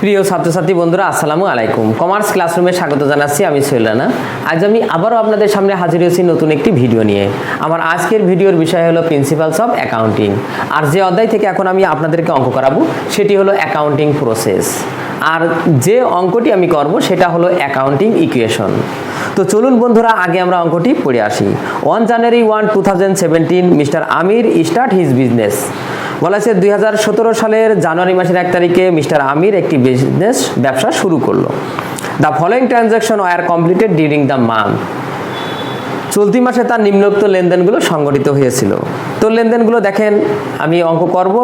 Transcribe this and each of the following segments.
প্রিয় ছাত্রছাত্রী বন্ধুরা, আসসালামু আলাইকুম। কমার্স ক্লাসরুমে স্বাগত জানাচ্ছি। আমি সোহেল রানা। আজ আমি আবারও আপনাদের সামনে হাজির হয়েছি নতুন একটি ভিডিও নিয়ে। আমার আজকের ভিডিওর বিষয় হলো প্রিন্সিপালস অফ অ্যাকাউন্টিং। আর যে অধ্যায় থেকে এখন আমি আপনাদেরকে অঙ্ক করাবো সেটি হলো অ্যাকাউন্টিং প্রসেস। আর যে অঙ্কটি আমি করব সেটা হলো অ্যাকাউন্টিং ইকুয়েশন। তো চলুন বন্ধুরা, আগে আমরা অঙ্কটি পড়ে আসি। 1 জানুয়ারি 2017 মিস্টার আমির স্টার্ট হিজ বিজনেস। বলা আছে 2017 সালের জানুয়ারি মাসের 1 তারিখে মিস্টার আমির একটি ব্যবসা শুরু করলো। The following transaction were completed during the month. চলতি মাসে তার নিম্নোক্ত লেনদেনগুলো সংগঠিত হয়েছিল। তো লেনদেনগুলো দেখেন, আমি অঙ্ক করব,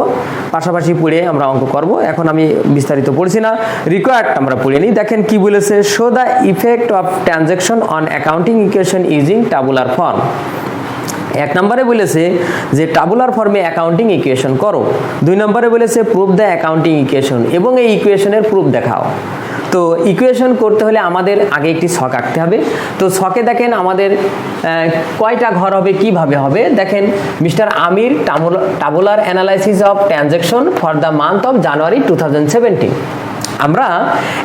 পাশাপাশি পড়ে আমরা অঙ্ক করব। এখন আমি বিস্তারিত পড়ছি না, রিকোয়ার্ড আমরা পড়ে নিই। দেখেন কি বলেছে, show the effect of transaction on accounting equation using tabular form. 1 নম্বরে বলেছে যে টাবুলার ফর্মে অ্যাকাউন্টিং ইকুয়েশন করো। 2 নম্বরে বলেছে প্রুফ দ্য অ্যাকাউন্টিং ইকুয়েশন, এবং এই ইকুয়েশনের প্রুফ দেখাও। তো ইকুয়েশন করতে হলে আমাদের আগে একটি ছক আঁকতে হবে। তো ছকে দেখেন আমাদের কয়টা ঘর হবে, কিভাবে হবে। দেখেন, mister Amir tabular analysis of transaction for the month of January 2017। আমরা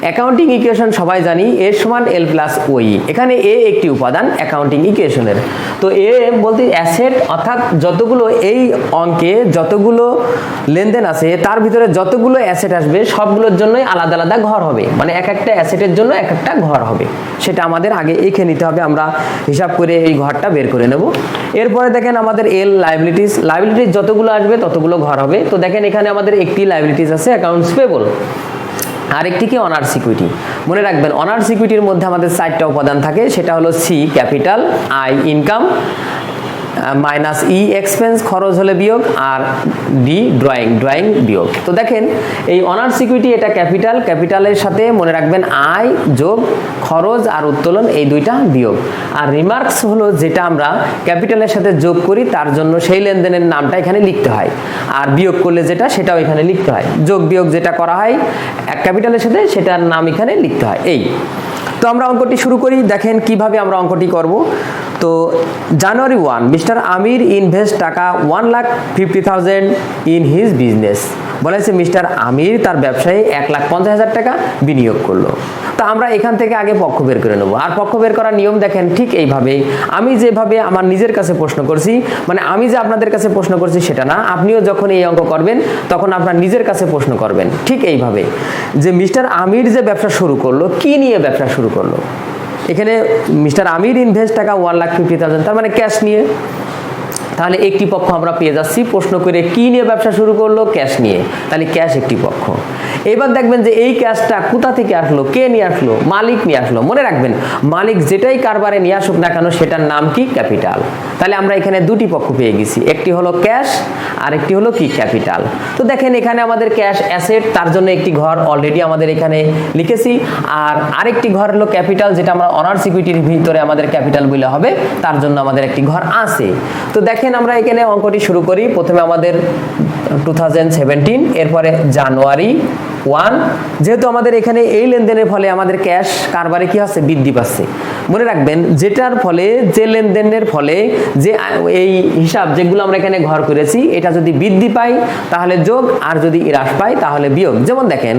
অ্যাকাউন্টিং ইকুয়েশন সবাই জানি, এ সমান এল প্লাস ওই। এখানে এ একটি উপাদান অ্যাকাউন্টিং ইকুয়েশনের। তো এ বলতে অ্যাসেট, অর্থাৎ যতগুলো এই অঙ্কে যতগুলো লেনদেন আছে তার ভিতরে যতগুলো অ্যাসেট আসবে সবগুলোর জন্যই আলাদা আলাদা ঘর হবে, মানে এক একটা অ্যাসেটের জন্য এক একটা ঘর হবে। সেটা আমাদের আগে এঁকে নিতে হবে। আমরা হিসাব করে এই ঘরটা বের করে নেব। এরপরে দেখেন আমাদের এল লায়াবিলিটিস যতগুলো আসবে ততগুলো ঘর হবে। তো দেখেন এখানে আমাদের একটি লায়াবিলিটিস আছে অ্যাকাউন্টস পেবল, আরেকটি কি অনার্স ইকুইটি। মনে রাখবেন, অনার্স ইকুইটির মধ্যে আমাদের 4টা উপাদান থাকে। সেটা হলো C capital, I income, minus E expense খরচ হলে বিয়োগ, আর ডি ড্রয়িং বিয়োগ। তো দেখেন এই অনার্স ইকুইটি এটা ক্যাপিটালের সাথে মনে রাখবেন আয় যোগ খরচ আর উত্তোলন, এই দুইটা বিয়োগ। আর রিমার্কস হলো যেটা আমরা ক্যাপিটালের সাথে যোগ করি তার জন্য সেই লেনদেনের নামটা এখানে লিখতে হয়, আর বিয়োগ করলে যেটা সেটাও এখানে লিখতে হয়। যোগ বিয়োগ যেটা করা হয় ক্যাপিটালের সাথে সেটার নাম এখানে লিখতে হয়। এই তো আমরা অঙ্কটি শুরু করি। দেখেন কিভাবে আমরা অঙ্কটি করব। তো জানুয়ারি 1 মিস্টার আমির ইনভেস্ট টাকা 1,50,000 ইন হিজ বিজনেস। বলা হয়েছে মিস্টার আমির তার ব্যবসায় 1,50,000 টাকা বিনিয়োগ করলো। তো আমরা এখান থেকে আগে পক্ষ বের করে নেব। আর পক্ষ বের করার নিয়ম দেখেন ঠিক এইভাবে। আমি যেভাবে আমার নিজের কাছে প্রশ্ন করছি, মানে আমি যে আপনাদের কাছে প্রশ্ন করছি সেটা না, আপনিও যখন এই অঙ্ক করবেন তখন আপনার নিজের কাছে প্রশ্ন করবেন ঠিক এইভাবে, যে মিস্টার আমির যে ব্যবসা শুরু করলো, কি নিয়ে ব্যবসা শুরু করলো। এখানে মিস্টার আমির ইনভেস্ট টাকা 1,50,000, তার মানে ক্যাশ নিয়ে। তাহলে একটি পক্ষ আমরা পেয়ে যাচ্ছি। প্রশ্ন করে কি নিয়ে ব্যবসা শুরু করলো, ক্যাশ নিয়ে, তাহলে ক্যাশ একটি পক্ষ। এবার দেখবেন যে এই ক্যাশটা কোথা থেকে আসলো, কে নিয়ে আসলো, মালিক নিয়ে আসলো। মনে রাখবেন, মালিক যেটাই কারবারে নিয়ে আসুক না কেন সেটার নাম কি, ক্যাপিটাল। তাহলে আমরা এখানে দুটি পক্ষ পেয়ে গেছি, একটি হলো ক্যাশ আর একটি হলো কি, ক্যাপিটাল। তো দেখেন এখানে আমাদের ক্যাশ অ্যাসেট, তার জন্য একটি ঘর অলরেডি আমাদের এখানে লিখেছি। আর আরেকটি ঘর হলো ক্যাপিটাল, যেটা আমরা অনার্স ইকুইটির ভিতরে আমাদের ক্যাপিটাল বলে হবে, তার জন্য আমাদের একটি ঘর আছে। তো দেখেন আমরা এখানে অঙ্কটি শুরু করি। প্রথমে আমাদের 2017, এরপরে জানুয়ারি 1। যেহেতু আমাদের এখানে এই লেনদেনের ফলে আমাদের ক্যাশ কারবারে কি হচ্ছে, বৃদ্ধি পাচ্ছে। মনে রাখবেন, যেটার ফলে, যে লেনদেনের ফলে যে এই হিসাব যেগুলো আমরা এখানে ঘর করেছি, এটা যদি বৃদ্ধি পায় তাহলে যোগ, আর যদি হ্রাস পায় তাহলে বিয়োগ। যেমন দেখেন,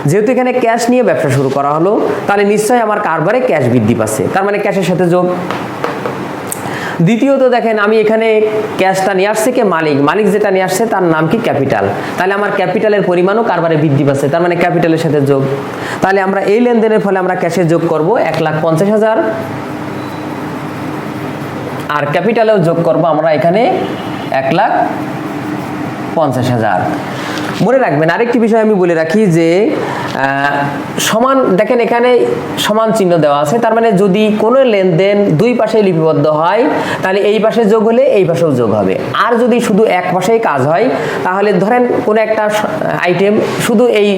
যেহেতু এখানে ক্যাশ নিয়ে ব্যবসা শুরু করা হলো, তাহলে নিশ্চয়ই আমার কারবারে ক্যাশ বৃদ্ধি পাচ্ছে, তার মানে ক্যাশের সাথে যোগ। দ্বিতীয়ত দেখেন, আমি এখানে ক্যাশটা নিয়ে আসছে কে, মালিক যেটা নিয়ে আসছে তার নাম কি, ক্যাপিটাল। তাহলে আমার ক্যাপিটালের পরিমাণও কারবারে বৃদ্ধি পাচ্ছে, তার মানে ক্যাপিটালের সাথে যোগ। তাহলে আমরা এই লেনদেনের ফলে আমরা ক্যাশে যোগ করব 1,50,000, আর ক্যাপিটালেও যোগ করব আমরা এখানে 1,50,000। মনে রাখবেন আরেকটি বিষয় আমি বলে রাখি, যে সমান, দেখেন এখানে সমান চিহ্ন দেওয়া আছে, তার মানে যদি কোনো লেনদেন দুই পাশে লিপিবদ্ধ হয় তাহলে এই পাশে যোগ হলে এই পাশেও যোগ হবে। আর যদি শুধু এক পাশেই কাজ হয়, তাহলে ধরেন কোনো একটা আইটেম শুধু এই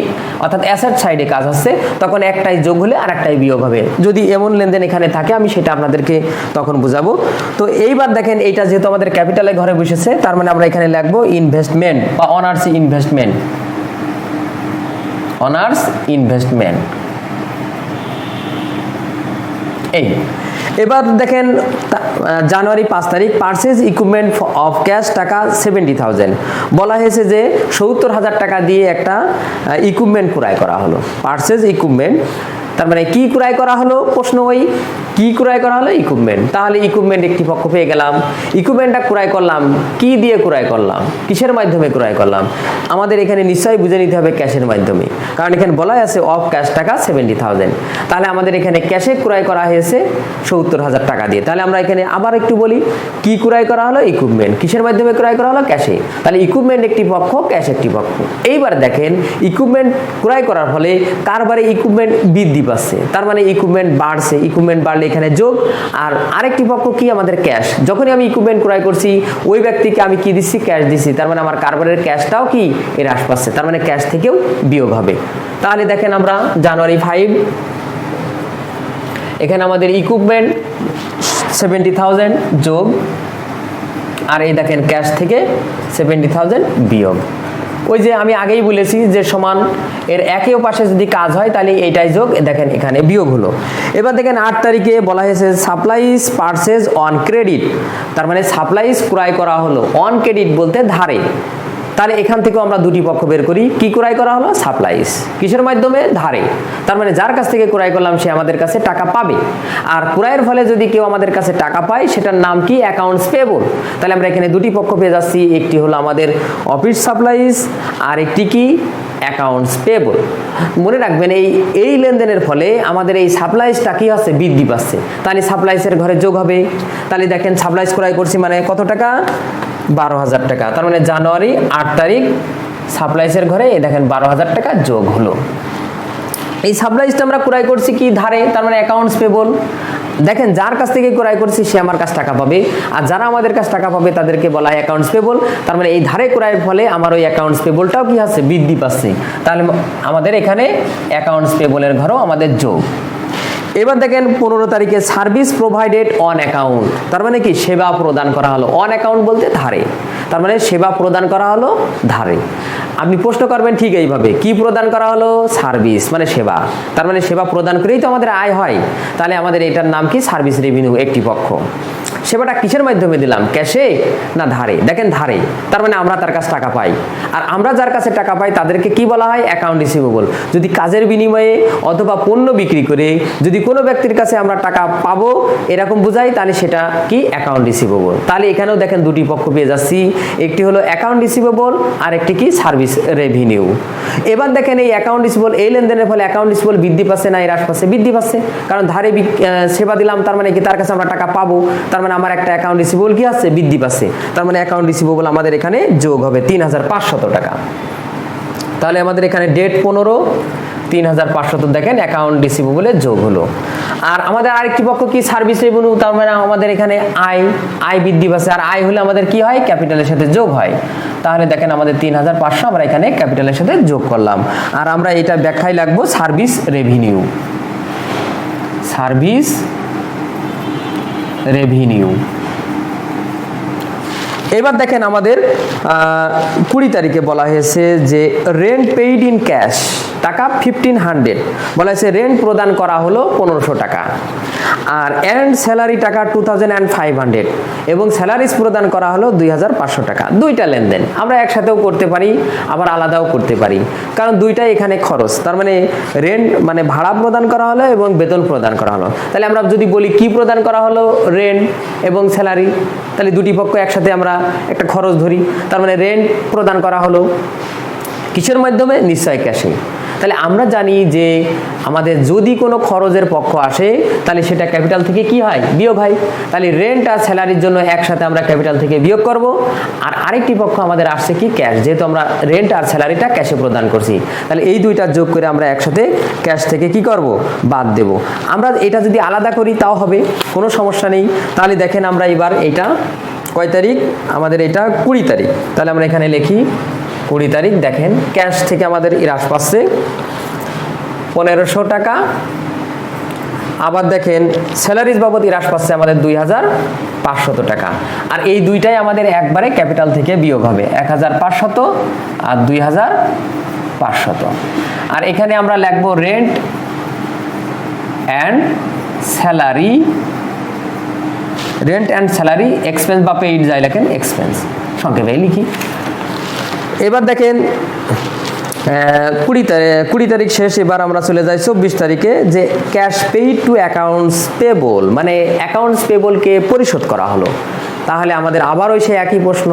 অর্থাৎ অ্যাসেট সাইডে কাজ হচ্ছে, তখন একটাই যোগ হলে আর একটাই বিয়োগ হবে। যদি এমন লেনদেন এখানে থাকে আমি সেটা আপনাদেরকে তখন বুঝাবো। তো এইবার দেখেন, এইটা যেহেতু আমাদের ক্যাপিটালে ঘরে বসেছে, তার মানে আমরা এখানে লিখবো ইনভেস্টমেন্ট বা অনার্স ইনভেস্টমেন্ট, অনার্স ইনভেস্টমেন্ট। এই এবার দেখেন জানুয়ারি 5 তারিখ পারচেজ ইকুইপমেন্ট অফ ক্যাশ টাকা 70,000 বলা হয়েছে যে 70,000 টাকা দিয়ে একটা ইকুইপমেন্ট ক্রয় করা হলো। পারচেজ ইকুইপমেন্ট তার মানে কি ক্রয় করা হলো, প্রশ্ন ওই কি ক্রয় করা হলো, ইকুইপমেন্ট। তাহলে ইকুইপমেন্ট একটি পক্ষ পেয়ে গেলাম। ইকুইপমেন্টটা ক্রয় করলাম কি দিয়ে ক্রয় করলাম, কিসের মাধ্যমে ক্রয় করলাম, আমাদের এখানে নিশ্চয়ই বুঝে নিতে হবে ক্যাশের মাধ্যমে, কারণ এখানে বলা আছে অফ ক্যাশ টাকা 70,000। তাহলে আমাদের এখানে ক্যাশে ক্রয় করা হয়েছে 70,000 টাকা দিয়ে। তাহলে আমরা এখানে আবার একটু বলি কি ক্রয় করা হলো, ইকুইপমেন্ট। কিসের মাধ্যমে ক্রয় করা হলো, ক্যাশে। তাহলে ইকুইপমেন্ট একটি পক্ষ, ক্যাশ একটি পক্ষ। এইবার দেখেন ইকুইপমেন্ট ক্রয় করার ফলে কারবারে ইকুইপমেন্ট বৃদ্ধি পাচ্ছে, তার মানে ইকুইপমেন্ট বাড়ছে। ইকুইপমেন্ট বাড়লে এখানে যোগ, আর আরেকটি পক্ষ কি, আমাদের ক্যাশ। যখনই আমি ইকুইপমেন্ট ক্রয় করছি ওই ব্যক্তিকে আমি কি দিচ্ছি, ক্যাশ দিচ্ছি, তার মানে আমার কারবারের ক্যাশটাও কি এর হ্রাস পাচ্ছে, তার মানে ক্যাশ থেকেও বিয়োগ হবে। তাহলে দেখেন আমরা জানুয়ারি 5 এখানে আমাদের ইকুইপমেন্ট 70,000 যোগ, আর এই দেখেন ক্যাশ থেকে 70,000 বিয়োগ। ওই যে আমি আগেই বলেছি যে সমান এর একই পাশে যদি কাজ হয় তাহলে এইটাই যোগ, দেখেন এখানে বিয়োগ হলো। এবার দেখেন 8 তারিখে বলা হয়েছে সাপ্লাইজ পারচেজ অন ক্রেডিট, তার মানে সাপ্লাইজ ক্রয় করা হলো অন ক্রেডিট বলতে ধারে। তাহলে এখান থেকেও আমরা দুটি পক্ষ বের করি, কি ক্রয় করা হলো, সাপ্লাইজ। কিসের মাধ্যমে, ধারে। তার মানে যার কাছ থেকে ক্রয় করলাম সে আমাদের কাছে টাকা পাবে, আর ক্রয়ের ফলে যদি কেউ আমাদের কাছে টাকা পায় সেটার নাম কি, অ্যাকাউন্টস পেয়েবল। তাহলে আমরা এখানে দুটি পক্ষ পেয়ে যাচ্ছি, একটি হলো আমাদের অফিস সাপ্লাইজ আর একটি কি, অ্যাকাউন্টস পেয়েবল। মনে রাখবেন এই লেনদেনের ফলে আমাদের এই সাপ্লাইজটা কি হচ্ছে, বৃদ্ধি পাচ্ছে। তাহলে সাপ্লাইজের ঘরে যোগ হবে। তাহলে দেখেন সাপ্লাইজ ক্রয় করছি মানে কত টাকা, 12,000 টাকা। তার মানে জানুয়ারি 8 তারিখ সাপ্লাইজের ঘরে দেখেন 12,000 টাকা যোগ হলো। এই সাপ্লাইজটা আমরা ক্রয় করছি কি, ধারে, তার মানে অ্যাকাউন্টস পেবল। দেখেন যার কাছ থেকে ক্রয় করছি সে আমার কাছে টাকা পাবে, আর যারা আমাদের কাছে টাকা পাবে তাদেরকে বলা হয় অ্যাকাউন্টস পেবল। তার মানে এই ধারে ক্রয়ের ফলে আমার ওই অ্যাকাউন্টস পেবলটাও কি হচ্ছে, বৃদ্ধি পাচ্ছে। তাহলে আমাদের এখানে অ্যাকাউন্টস পেবলের ঘরেও আমাদের যোগ। এবার দেখেন 15 তারিখে সার্ভিস প্রোভাইডেড অন অ্যাকাউন্ট, তার মানে কি, সেবা প্রদান করা হলো। অন অ্যাকাউন্ট বলতে ধারে, তার মানে সেবা প্রদান করা হলো ধারে। আপনি প্রশ্ন করবেন ঠিক এইভাবে, কি প্রদান করা হলো, সার্ভিস মানে সেবা, তার মানে সেবা প্রদান করেই তো আমাদের আয় হয়। তাহলে আমাদের এটার নাম কি, সার্ভিস রেভিনিউ একটি পক্ষ। সেবাটা কিসের মাধ্যমে দিলাম, ক্যাশে না ধারে, দেখেন ধারে, তার মানে আমরা তার কাছে টাকা পাই, আর আমরা যার কাছে টাকা পাই তাদেরকে কি বলা হয়, অ্যাকাউন্ট রিসিভেবল। যদি কাজের বিনিময়ে অথবা পণ্য বিক্রি করে যদি কোনো ব্যক্তির কাছে আমরা টাকা পাবো এরকম বোঝাই, তাহলে সেটা কি, অ্যাকাউন্ট রিসিভেবল। তাহলে এখানেও দেখেন দুটি পক্ষ পেয়ে যাচ্ছি, একটি হলো অ্যাকাউন্ট রিসিভেবল আর একটি কি, সার্ভিস রেভিনিউ। এবার দেখেন এই অ্যাকাউন্ট রিসিভেবল, এই লেনদেনের ফলে অ্যাকাউন্ট রিসিভেবল বৃদ্ধি পাচ্ছে না হ্রাস পাচ্ছে, বৃদ্ধি পাচ্ছে, কারণ ধারে সেবা দিলাম, তার মানে কি তার কাছে আমরা টাকা পাবো, তার মানে আমার একটা অ্যাকাউন্ট রিসিভেবল কি আছে, বৃদ্ধি পাচ্ছে। তার মানে অ্যাকাউন্ট রিসিভেবল আমাদের এখানে যোগ হবে 3,500 টাকা। তাহলে আমাদের এখানে ডেট 15, 3,500 দেখেন অ্যাকাউন্ট রিসিভেবলের যোগ হলো। আর আমাদের আরেকটি পক্ষ কি, সার্ভিস রেভিনিউ, তার মানে আমাদের এখানে আয় বৃদ্ধি পাচ্ছে, আর আয় হলে আমাদের কি হয়, ক্যাপিটালের সাথে যোগ হয়। তাহলে দেখেন আমাদের 3,500 আমরা এখানে ক্যাপিটালের সাথে যোগ করলাম, আর আমরা এটা ব্যাখ্যায় লাগবো সার্ভিস রেভিনিউ, সার্ভিস রেভিনিউ। এবার দেখেন আমাদের 20 তারিখে বলা হয়েছে যে রেন্ট পেইড ইন ক্যাশ টাকা 1,500, বলা হয়েছে রেন্ট প্রদান করা হলো 1,500 টাকা, আর এন্ড স্যালারি টাকা 2,500 এবং স্যালারিজ প্রদান করা হলো 2,500 টাকা। দুইটা লেনদেন আমরা একসাথেও করতে পারি আবার আলাদাও করতে পারি, কারণ দুইটাই এখানে খরচ। তার মানে রেন্ট মানে ভাড়া প্রদান করা হলো এবং বেতন প্রদান করা হলো। তাহলে আমরা যদি বলি কি প্রদান করা হলো, রেন্ট এবং স্যালারি, তাহলে দুটি পক্ষ একসাথে আমরা একটা খরচ ধরি। তার মানে রেন্ট প্রদান করা হলো কিসের মাধ্যমে, নিশ্চয় ক্যাশে। তাহলে আমরা জানি যে আমাদের যদি কোনো খরচের পক্ষ আসে তাহলে সেটা ক্যাপিটাল থেকে কি হয়, বিয়োগ হয়। তাহলে রেন্ট আর স্যালারির জন্য একসাথে আমরা ক্যাপিটাল থেকে বিয়োগ করব, আর আরেকটি পক্ষ আমাদের আসছে কি, ক্যাশ, যেহেতু আমরা রেন্ট আর স্যালারিটা ক্যাশে প্রদান করছি। তাহলে এই দুইটা যোগ করে আমরা একসাথে ক্যাশ থেকে কি করব, বাদ দেব। আমরা এটা যদি আলাদা করি তাও হবে, কোনো সমস্যা নেই। তাহলে দেখেন আমরা এবার এটা কয় তারিখ, আমাদের এটা 20 তারিখ। তাহলে আমরা এখানে লিখি 20 তারিখ। দেখেন ক্যাশ থেকে আমাদের হ্রাস পাচ্ছে 1,500 টাকা, আবার দেখেন স্যালারিজ বাবদ হ্রাস পাচ্ছে আমাদের 2,500 টাকা, আর এই দুইটাই আমাদের একবারে ক্যাপিটাল থেকে বিয়োগ হবে, 1,500 আর 2,500। আর এখানে আমরা লিখব rent and salary rent and salary expense বা পেইড যাই লেখেন এক্সপেন্স সংক্ষেপে লিখি। এবার দেখেন 20 তারিখ শেষ, এবার আমরা চলে যাই 24 তারিখে, যে cash paid two accounts payable, মানে অ্যাকাউন্টস পেবলকে পরিশোধ করা হলো। তাহলে আমাদের আবারও সেই একই প্রশ্ন,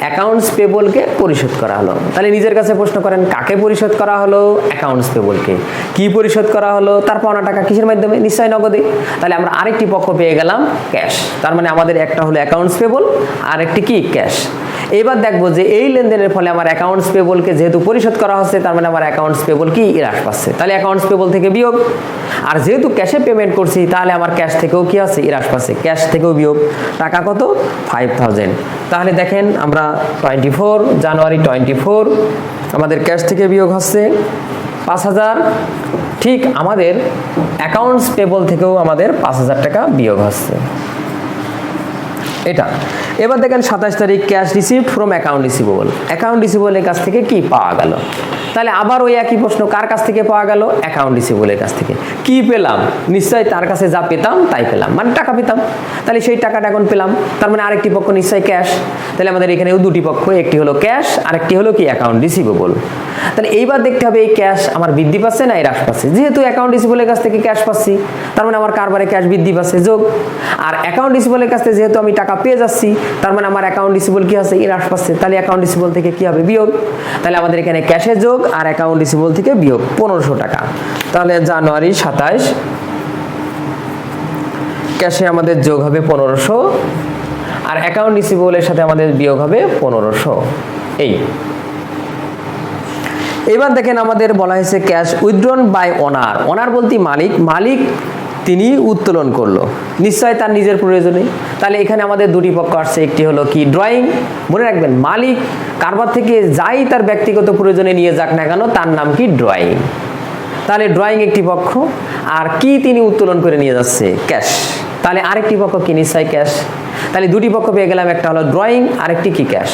অ্যাকাউন্টস পেবলকে পরিশোধ করা হলো। তাহলে নিজের কাছে প্রশ্ন করেন, কাকে পরিশোধ করা হলো? অ্যাকাউন্টস পেবলকে। কি পরিশোধ করা হলো? তার পাওনা টাকা কিসের মাধ্যমে? নিশ্চয় নগদে। তাহলে আমরা আরেকটি পক্ষ পেয়ে গেলাম, ক্যাশ। তার মানে আমাদের একটা হলো অ্যাকাউন্টস পেবল, আর একটি কি? ক্যাশ। এবার দেখবো যে এই লেনদেনের ফলে আমার অ্যাকাউন্টস পেবলকে যেহেতু পরিশোধ করা হচ্ছে, তার মানে আমার অ্যাকাউন্টস পেবল কি? হ্রাস পাচ্ছে। তাহলে অ্যাকাউন্টস পেবল থেকে বিয়োগ। আর যেহেতু ক্যাশে পেমেন্ট করছি, তাহলে আমার ক্যাশ থেকেও কি আছে? হ্রাস পাচ্ছে। ক্যাশ থেকেও বিয়োগ। টাকা কত? 5000। তাহলে দেখেন আমরা 24 জানুয়ারি 24 আমাদের ক্যাশ থেকে বিয়োগ হচ্ছে 5000। ঠিক আমাদের অ্যাকাউন্টস পেবল থেকেও আমাদের 5000 টাকা বিয়োগ হচ্ছে। এটা। এবার দেখেন 27 তারিখ, cash received from account receivable. Account রিসিভেবলের কাছ থেকে কি পাওয়া গেল? তাহলে আবার ওই একই প্রশ্ন, কার কাছ থেকে পাওয়া গেল? অ্যাকাউন্ট রিসিভেবলের কাছ থেকে। কি পেলাম? নিশ্চয়ই তার কাছে যা পেতাম তাই পেলাম, মানে টাকা পেতাম। তাহলে সেই টাকাটা এখন পেলাম, তার মানে আরেকটি পক্ষ নিশ্চয়ই ক্যাশ। তাহলে আমাদের এখানেও দুটি পক্ষ, একটি হলো ক্যাশ, আরেকটি হলো কি? Account receivable. তাহলে এইবার দেখতে হবে এই ক্যাশ আমার বৃদ্ধি পাচ্ছে না হ্রাস পাচ্ছে? যেহেতু অ্যাকাউন্ট রিসিভেবলের কাছ থেকে ক্যাশ পাচ্ছি, তার মানে আমার কারবারে ক্যাশ বৃদ্ধি পাচ্ছে, যোগ। আর অ্যাকাউন্ট রিসিভেবলের কাছ থেকে যেহেতু আমি টাকা পেয়ে যাচ্ছি, তার মানে আমার অ্যাকাউন্ট রিসিভেবল কি আছে? হ্রাস পাচ্ছে। তাহলে অ্যাকাউন্ট রিসিভেবল থেকে কি হবে? বিয়োগ। তাহলে আমাদের এখানে ক্যাশে যোগ আর অ্যাকাউন্ট রিসিভেবল থেকে বিয়োগ 1500 টাকা। তাহলে জানুয়ারি 27 ক্যাশে আমাদের যোগ হবে 1500, আর অ্যাকাউন্ট রিসিভেবলের সাথে আমাদের বিয়োগ হবে 1500। এই। এবার দেখেন আমাদের বলা হয়েছে ক্যাশ উইথড্রন বাই ওনার। ওনার বলতে মালিক, মালিক তিনি উত্তোলন করলো, নিশ্চয় তার নিজের প্রয়োজনে। তাহলে এখানে আমাদের দুটি পক্ষ আসছে, একটি হলো কি? ড্রয়িং। মনে রাখবেন, মালিক কারবার থেকে যাই তার ব্যক্তিগত প্রয়োজনে নিয়ে যাক না কেন, তার নাম কি? ড্রয়িং। তাহলে ড্রয়িং একটি পক্ষ, আর কি তিনি উত্তোলন করে নিয়ে যাচ্ছে? ক্যাশ। তাহলে আরেকটি পক্ষ কি? নিশ্চয় ক্যাশ। তাহলে দুটি পক্ষ পেয়ে গেলাম, একটা হলো ড্রয়িং, আরেকটি কি? ক্যাশ।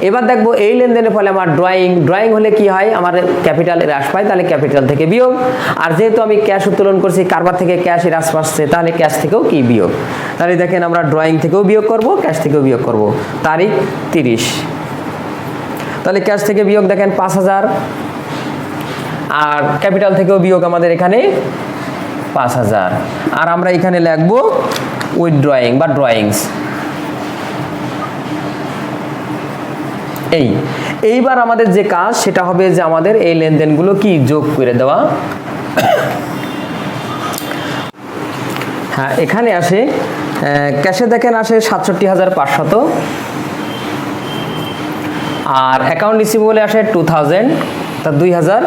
এবার দেখবো এই লেনদেনের ফলে আমার ড্রয়িং হলে কি হয়? আমার ক্যাপিটাল হ্রাস পায়, তাহলে ক্যাপিটাল থেকে বিয়োগ। আর যেহেতু আমি ক্যাশ উত্তোলন করছি, কারবার থেকে ক্যাশ হ্রাস পাচ্ছে, তাহলে ক্যাশ থেকেও কি? বিয়োগ। তাহলে দেখেন আমরা ড্রয়িং থেকেও বিয়োগ করব, ক্যাশ থেকেও বিয়োগ করব। তারিখ 30। তাহলে ক্যাশ থেকে বিয়োগ দেখেন 5000, আর ক্যাপিটাল থেকেও বিয়োগ আমাদের এখানে 5000। আর আমরা এখানে লিখবো উইথড্রয়িং বা ড্রয়িংস। এইবার আমাদের যে কাজ সেটা হবে যে আমাদের এই লেনদেনগুলো কি? যোগ করে দেওয়া। হ্যাঁ, এখানে আসে ক্যাশে দেখেন আসে 67500, আর অ্যাকাউন্ট রিসিভেবলে আসে 2000, তা 2000।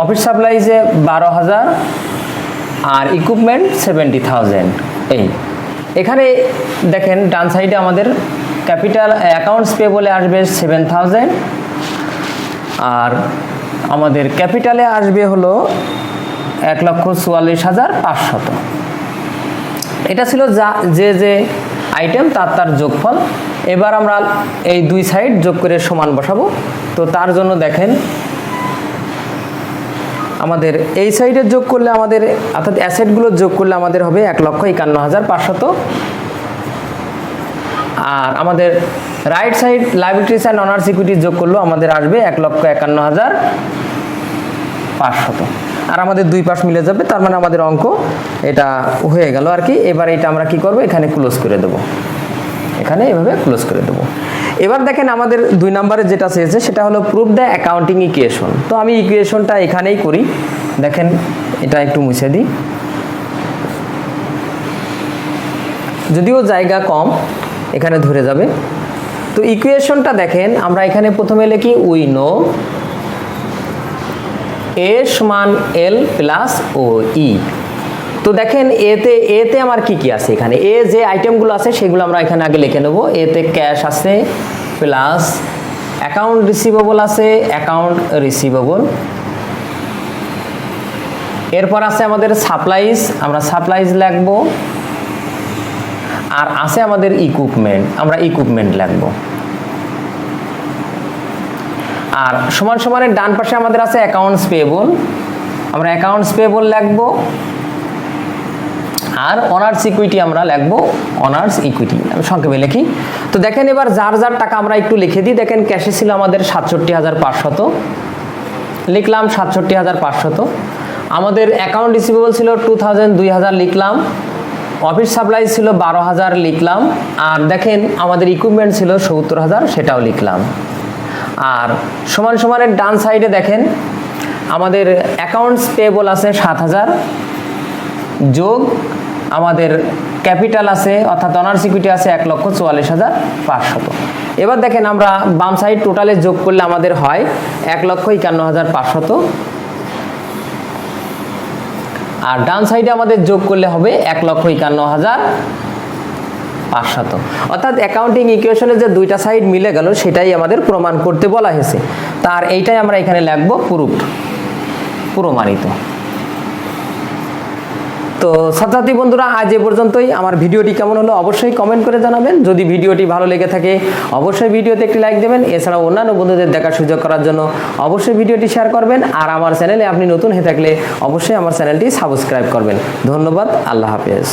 অফিস সাপ্লাইজে 12000, আর ইকুইপমেন্ট 70000। এখানে দেখেন ডান সাইডে আমাদের ক্যাপিটাল অ্যাকাউন্টস পেবলে আসবে 7000, আর আমাদের ক্যাপিটালে আসবে হলো 1,44,500। এটা ছিল যে আইটেম তার যোগফল। এবার আমরা এই দুই সাইড যোগ করে সমান বসাবো। তো তার জন্য দেখেন আমাদের এই সাইডে যোগ করলে আমাদের, অর্থাৎ অ্যাসেটগুলো যোগ করলে আমাদের হবে 1,51,500, আর আমাদের right side liabilities and honours equity যোগ করলেও আমাদের আসবে 1,51,500। আর আমাদের দুই পাশ মিলে যাবে, তার মানে আমাদের অঙ্ক এটা হয়ে গেল আর কি। এবার এটা আমরা কি করব? এখানে ক্লোজ করে দেব, এখানে এভাবে ক্লোজ করে দেব। এবার দেখেন আমাদের 2 নম্বরে যেটা চেয়েছে সেটা হলো প্রুভ দ্য অ্যাকাউন্টিং ইকুয়েশন। তো আমি ইকুয়েশনটা এখানেই করি। দেখেন এটা একটু মুছে দিই, যদিও জায়গা কম এখানে ধরে যাবে। তো ইকুয়েশনটা দেখেন আমরা এখানে প্রথমে লিখি উই নো এ সমান এল প্লাস ও ই। তো দেখেন এতে আমার কি কি আছে? এখানে এ যে আইটেমগুলো আছে সেগুলো আমরা এখানে আগে লিখে নেব। এতে ক্যাশ আছে, প্লাস অ্যাকাউন্ট রিসিভেবল আছে, অ্যাকাউন্ট রিসিভেবল। এরপর আছে আমাদের সাপ্লাইজ, আমরা সাপ্লাইজ লিখব। আর আছে আমাদের ইকুইপমেন্ট, আমরা ইকুইপমেন্ট লিখব। আর সমান সমানের ডান পাশে আমাদের আছে অ্যাকাউন্টস পেয়েবল, আমরা অ্যাকাউন্টস পেয়েবল লিখব। আর অনার্স ইকুইটি আমরা লিখবো অনার্স ইকুইটি, আমি সংক্ষেপে লিখি। তো দেখেন এবার যার যার টাকা আমরা একটু লিখে দিই। দেখেন ক্যাশে ছিল আমাদের 67,500, লিখলাম 67,500। আমাদের অ্যাকাউন্ট রিসিভেবল ছিল 2,000 লিখলাম। অফিস সাপ্লাই ছিল 12,000 লিখলাম। আর দেখেন আমাদের ইকুইপমেন্ট ছিল 70,000, সেটাও লিখলাম। আর সমান সমানের ডান সাইডে দেখেন আমাদের অ্যাকাউন্টস পেয়েবল আছে 7,000 যোগ আমাদের ক্যাপিটাল আছে অর্থাৎ অনার্স ইকুইটি আছে 1,44,500। এবার দেখেন আমরা বাম সাইড টোটালে যোগ করলে আমাদের হয় 1,51,500, আর ডান সাইডে আমাদের যোগ করলে হবে 1,51,500। অর্থাৎ অ্যাকাউন্টিং ইকুয়েশনে যে দুইটা সাইড মিলে গেল সেটাই আমাদের প্রমাণ করতে বলা হয়েছে। তার এইটাই আমরা এখানে লিখবো প্রুফড, প্রমাণিত। তো ছাত্রছাত্রী বন্ধুরা, আজ এ পর্যন্তই। আমার ভিডিওটি কেমন হলো অবশ্যই কমেন্ট করে জানাবেন। যদি ভিডিওটি ভালো লেগে থাকে অবশ্যই ভিডিওতে একটি লাইক দেবেন। এছাড়াও অন্যান্য বন্ধুদের দেখার সুযোগ করার জন্য অবশ্যই ভিডিওটি শেয়ার করবেন। আর আমার চ্যানেলে আপনি নতুন হয়ে থাকলে অবশ্যই আমার চ্যানেলটি সাবস্ক্রাইব করবেন। ধন্যবাদ, আল্লাহ হাফেজ।